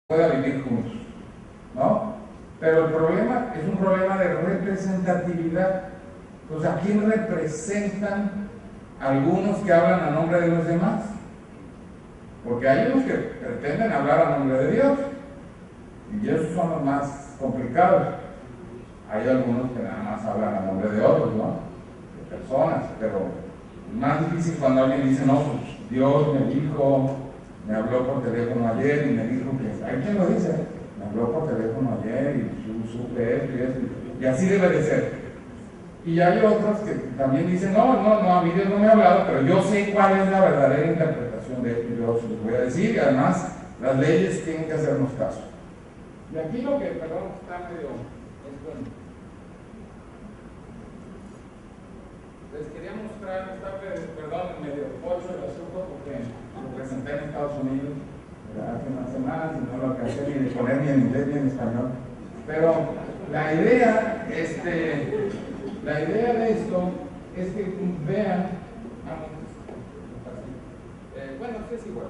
pueda vivir juntos, ¿no? Pero el problema es un problema de representatividad. Pues ¿a quién representan algunos que hablan a nombre de los demás? Porque hay unos que pretenden hablar a nombre de Dios, y esos son los más complicados. Hay algunos que nada más hablan a nombre de otros, ¿no? De personas, pero es más difícil cuando alguien dice, no, pues Dios me dijo, me habló por teléfono ayer y me dijo que, hay quien lo dice, me habló por teléfono ayer y yo supe esto y eso, y así debe de ser. Y hay otros que también dicen, no, a mí Dios no me ha hablado, pero yo sé cuál es la verdadera interpretación de esto y yo se los voy a decir, y además las leyes tienen que hacernos caso. Y aquí lo que, perdón, está medio, les quería mostrar, está, medio pocho el asunto porque lo presenté en Estados Unidos hace unas semanas y no lo alcancé ni de poner ni en inglés ni en español. Pero la idea de esto es que vean, bueno, sí es igual,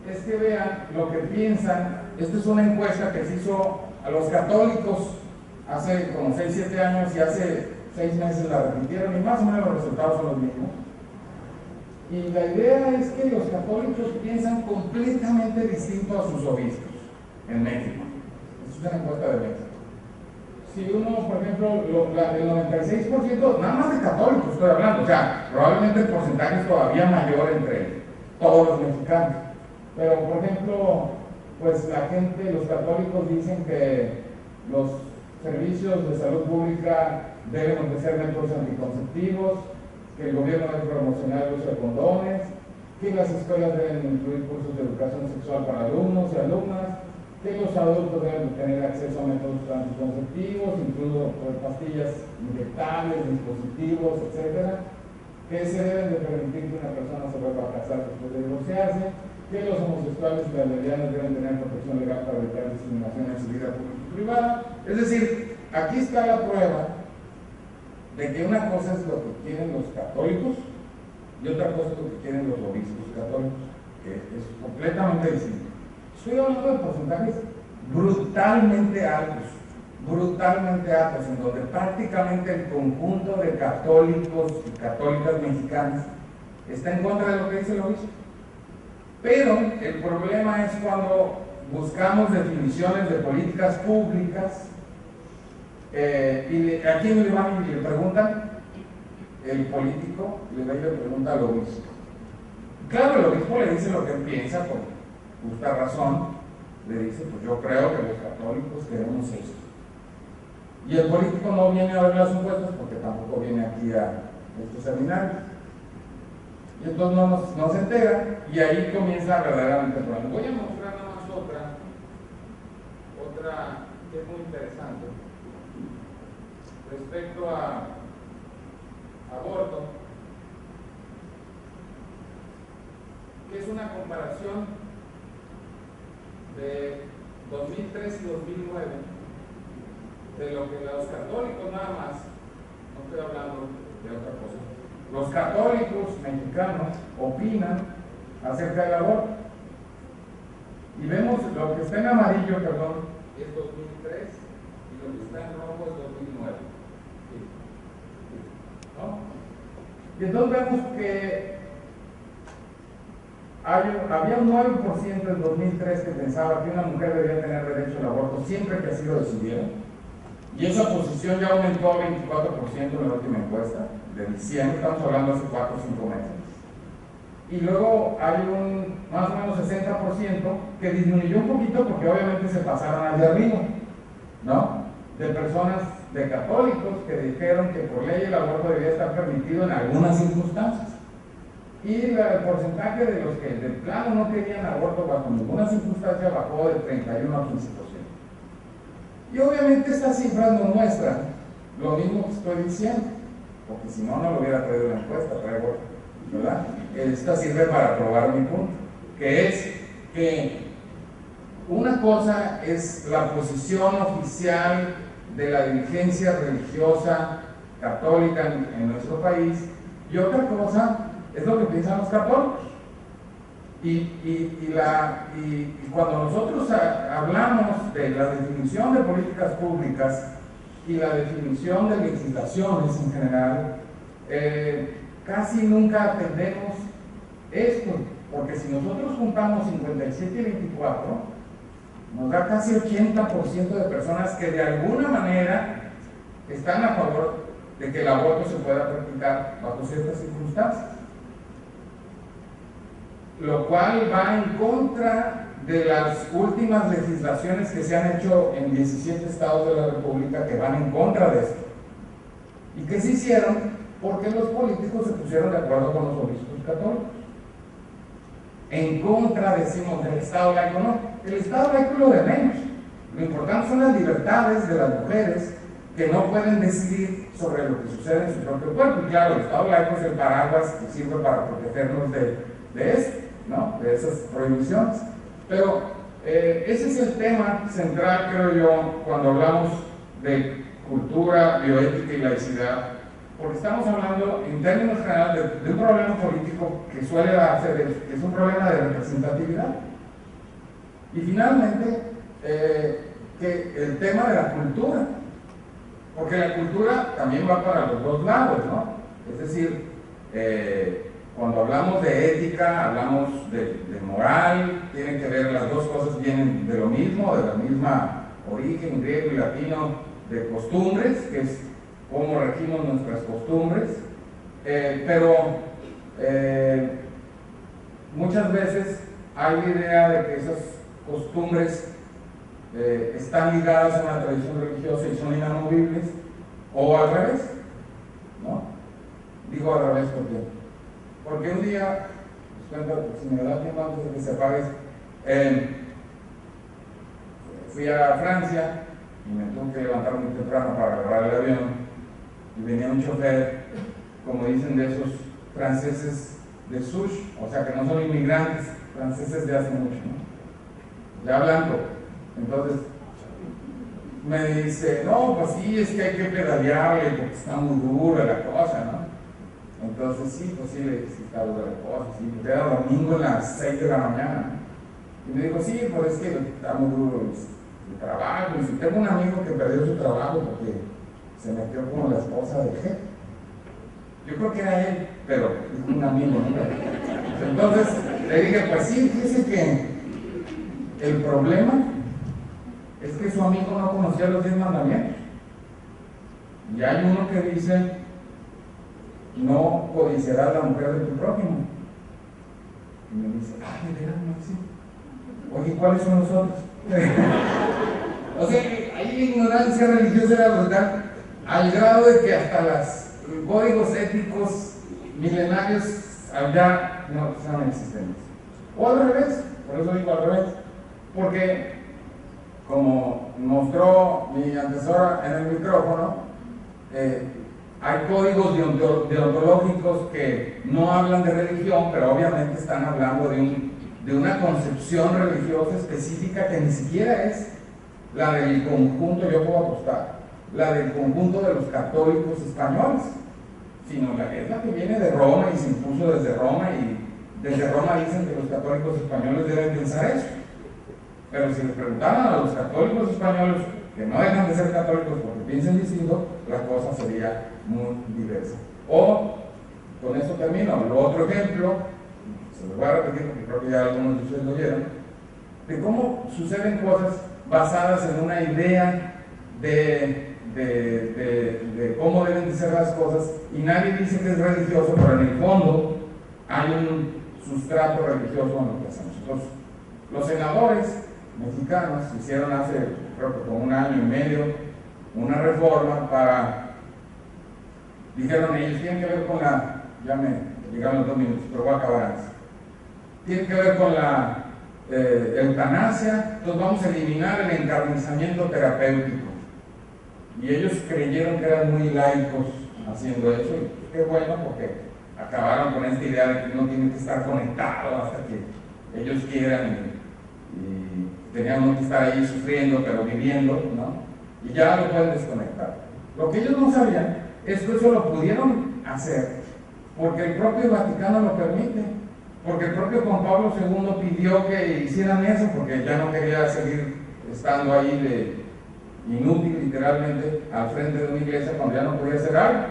es que vean lo que piensan. Esta es una encuesta que se hizo a los católicos hace como 6-7 años y hace 6 meses la repitieron y más o menos los resultados son los mismos. Y la idea es que los católicos piensan completamente distinto a sus obispos en México. Esta es una encuesta de México. Si uno, por ejemplo, el 96%, nada más de católicos estoy hablando, o sea, probablemente el porcentaje es todavía mayor entre todos los mexicanos. Pero, por ejemplo, pues la gente, los católicos dicen que los servicios de salud pública deben ofrecer métodos anticonceptivos, que el gobierno debe promocionar el uso de condones, que las escuelas deben incluir cursos de educación sexual para alumnos y alumnas, que los adultos deben tener acceso a métodos anticonceptivos, incluido pastillas inyectables, dispositivos, etc. Que se deben de permitir que una persona se vuelva a casar después de divorciarse, que los homosexuales y las lesbianas deben tener protección legal para evitar discriminación en su vida pública y privada. Es decir, aquí está la prueba de que una cosa es lo que quieren los católicos y otra cosa es lo que quieren los obispos católicos, que es completamente distinto. Estoy hablando de porcentajes brutalmente altos, en donde prácticamente el conjunto de católicos y católicas mexicanas está en contra de lo que dice el obispo. Pero el problema es cuando buscamos definiciones de políticas públicas y a quién le van y le preguntan, el político le pregunta al obispo. Claro, el obispo le dice lo que él piensa con justa razón, le dice, pues yo creo que los católicos queremos esto. Y el político no viene a ver las encuestas porque tampoco viene aquí a estos seminarios. Y entonces no se entera y ahí comienza verdaderamente el problema. Voy a mostrar nada más otra que es muy interesante respecto a aborto, que es una comparación de 2003 y 2009 de lo que los católicos nada más, no estoy hablando de otra cosa, los católicos mexicanos opinan acerca del aborto. Y vemos lo que está en amarillo, perdón, es 2003 y lo que está en rojo es 2009. ¿No? Y entonces vemos que había un 9% en 2003 que pensaba que una mujer debía tener derecho al aborto siempre que así lo decidiera. Y esa posición ya aumentó a 24% en la última encuesta de diciembre, estamos hablando hace 4 o 5 meses. Y luego hay un más o menos 60% que disminuyó un poquito porque obviamente se pasaron allá arriba, ¿no? De personas, de católicos que dijeron que por ley el aborto debía estar permitido en algunas circunstancias. Y el porcentaje de los que de plano no querían aborto bajo ninguna circunstancia bajó de 31 a 15%. Y obviamente estas cifras nos muestran lo mismo que estoy diciendo, porque si no, no lo hubiera traído la encuesta, traigo, ¿verdad? Esta sirve para probar mi punto, que es que una cosa es la posición oficial de la dirigencia religiosa católica en nuestro país y otra cosa es lo que piensan los católicos. Y cuando nosotros hablamos de la definición de políticas públicas y la definición de legislaciones en general, casi nunca atendemos esto, porque si nosotros juntamos 57 y 24, nos da casi 80% de personas que de alguna manera están a favor de que el aborto se pueda practicar bajo ciertas circunstancias, lo cual va en contra de las últimas legislaciones que se han hecho en 17 estados de la República, que van en contra de esto, y que se hicieron porque los políticos se pusieron de acuerdo con los obispos católicos. En contra, decimos, del Estado laico. No, el Estado laico es lo de menos. Lo importante son las libertades de las mujeres, que no pueden decidir sobre lo que sucede en su propio cuerpo. Y claro, el Estado laico es el paraguas que sirve para protegernos de esto, ¿no?, de esas prohibiciones. Pero ese es el tema central, creo yo, cuando hablamos de cultura, bioética y laicidad, porque estamos hablando en términos generales de un problema político que suele darse, que es un problema de representatividad. Y finalmente, que el tema de la cultura, porque la cultura también va para los dos lados, ¿no? Es decir, cuando hablamos de ética, hablamos de moral, tienen que ver, las dos cosas vienen de lo mismo, de la misma origen griego y latino, de costumbres, que es cómo regimos nuestras costumbres, pero muchas veces hay la idea de que esas costumbres están ligadas a una tradición religiosa y son inamovibles, o al revés, ¿no? Digo al revés porque un día, les cuento, si me da tiempo antes de que se apague, fui a Francia y me tuve que levantar muy temprano para agarrar el avión, y venía un chofer, como dicen, de esos franceses de souche, o sea que no son inmigrantes, franceses de hace mucho, ¿no?, ya blanco. Entonces me dice, no, pues sí, es que hay que pedalearle porque está muy dura la cosa, ¿no? Entonces sí, pues sí, sí está dura la cosa, sí, porque era domingo a las 6 de la mañana, ¿no? Y me dijo, sí, pues es que está muy duro el trabajo, y si tengo un amigo que perdió su trabajo porque se metió como la esposa del jefe. Yo creo que era él, pero es un amigo, ¿no? Entonces le dije, pues sí, fíjese que el problema es que su amigo no conocía los 10 mandamientos. Y hay uno que dice, no codiciarás la mujer de tu prójimo. Y me dice, ay, de veras, no sé. Oye, ¿cuáles son los otros? O sea, ahí la ignorancia religiosa era brutal, al grado de que hasta los códigos éticos milenarios allá no son existentes. O al revés, por eso digo al revés, porque como mostró mi antecesora en el micrófono, hay códigos deontológicos que no hablan de religión, pero obviamente están hablando de una concepción religiosa específica que ni siquiera es la del conjunto, yo puedo apostar, la del conjunto de los católicos españoles, sino es la que viene de Roma y se impuso desde Roma, y desde Roma dicen que los católicos españoles deben pensar eso. Pero si les preguntaran a los católicos españoles, que no dejan de ser católicos porque piensen distinto, la cosa sería muy diversa. O, con esto termino, el otro ejemplo, se lo voy a repetir porque creo que ya algunos de ustedes lo oyeron, de cómo suceden cosas basadas en una idea de cómo deben de ser las cosas, y nadie dice que es religioso, pero en el fondo hay un sustrato religioso en lo que hacemos. Entonces, los senadores mexicanos hicieron hace, creo que como 1 año y medio, una reforma para, dijeron ellos, tienen que ver con la, ya me llegaron los 2 minutos, pero voy a acabar antes, tiene que ver con la eutanasia, entonces vamos a eliminar el encarnizamiento terapéutico. Y ellos creyeron que eran muy laicos haciendo eso, y qué bueno, porque acabaron con esta idea de que uno tiene que estar conectado hasta que ellos quieran, y teníamos que estar ahí sufriendo, pero viviendo, ¿no? Y ya lo pueden desconectar. Lo que ellos no sabían es que eso lo pudieron hacer porque el propio Vaticano lo permite. porque el propio Juan Pablo II pidió que hicieran eso, porque ya no quería seguir estando ahí de inútil literalmente al frente de una iglesia cuando ya no podía hacer algo.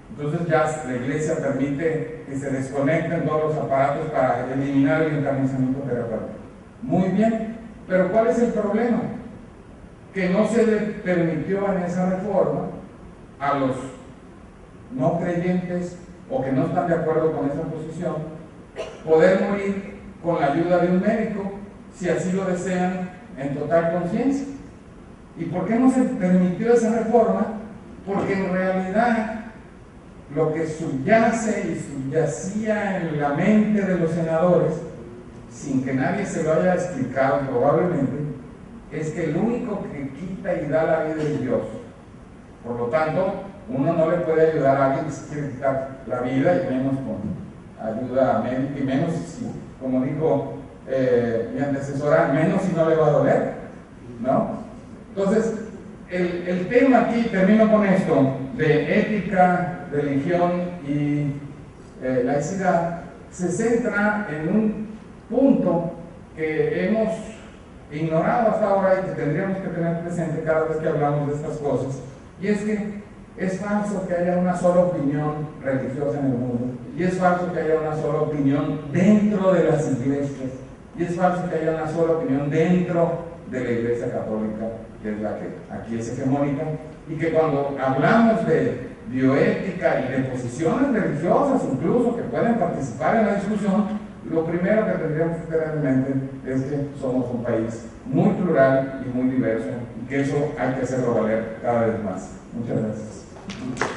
Entonces ya la iglesia permite que se desconecten todos los aparatos para eliminar el encarnizamiento terapéutico. Muy bien, pero ¿cuál es el problema? Que no se le permitió en esa reforma a los no creyentes o que no están de acuerdo con esa posición poder morir con la ayuda de un médico si así lo desean en total conciencia. ¿Y por qué no se permitió esa reforma? Porque en realidad lo que subyace y subyacía en la mente de los senadores, sin que nadie se lo haya explicado probablemente, es que el único que quita y da la vida es Dios. Por lo tanto, uno no le puede ayudar a alguien que se quiere quitar la vida, y menos con ayuda médica, y menos si, como dijo mi antecesora, menos si no le va a doler, ¿no? Entonces, el tema aquí, termino con esto, de ética, religión y laicidad, se centra en un punto que hemos ignorado hasta ahora y que tendríamos que tener presente cada vez que hablamos de estas cosas, y es que es falso que haya una sola opinión religiosa en el mundo, y es falso que haya una sola opinión dentro de las iglesias, y es falso que haya una sola opinión dentro de la Iglesia Católica, que es la que aquí es hegemónica, y que cuando hablamos de bioética y de posiciones religiosas incluso que pueden participar en la discusión, lo primero que tendríamos que tener en mente es que somos un país muy plural y muy diverso, y que eso hay que hacerlo valer cada vez más. Muchas gracias.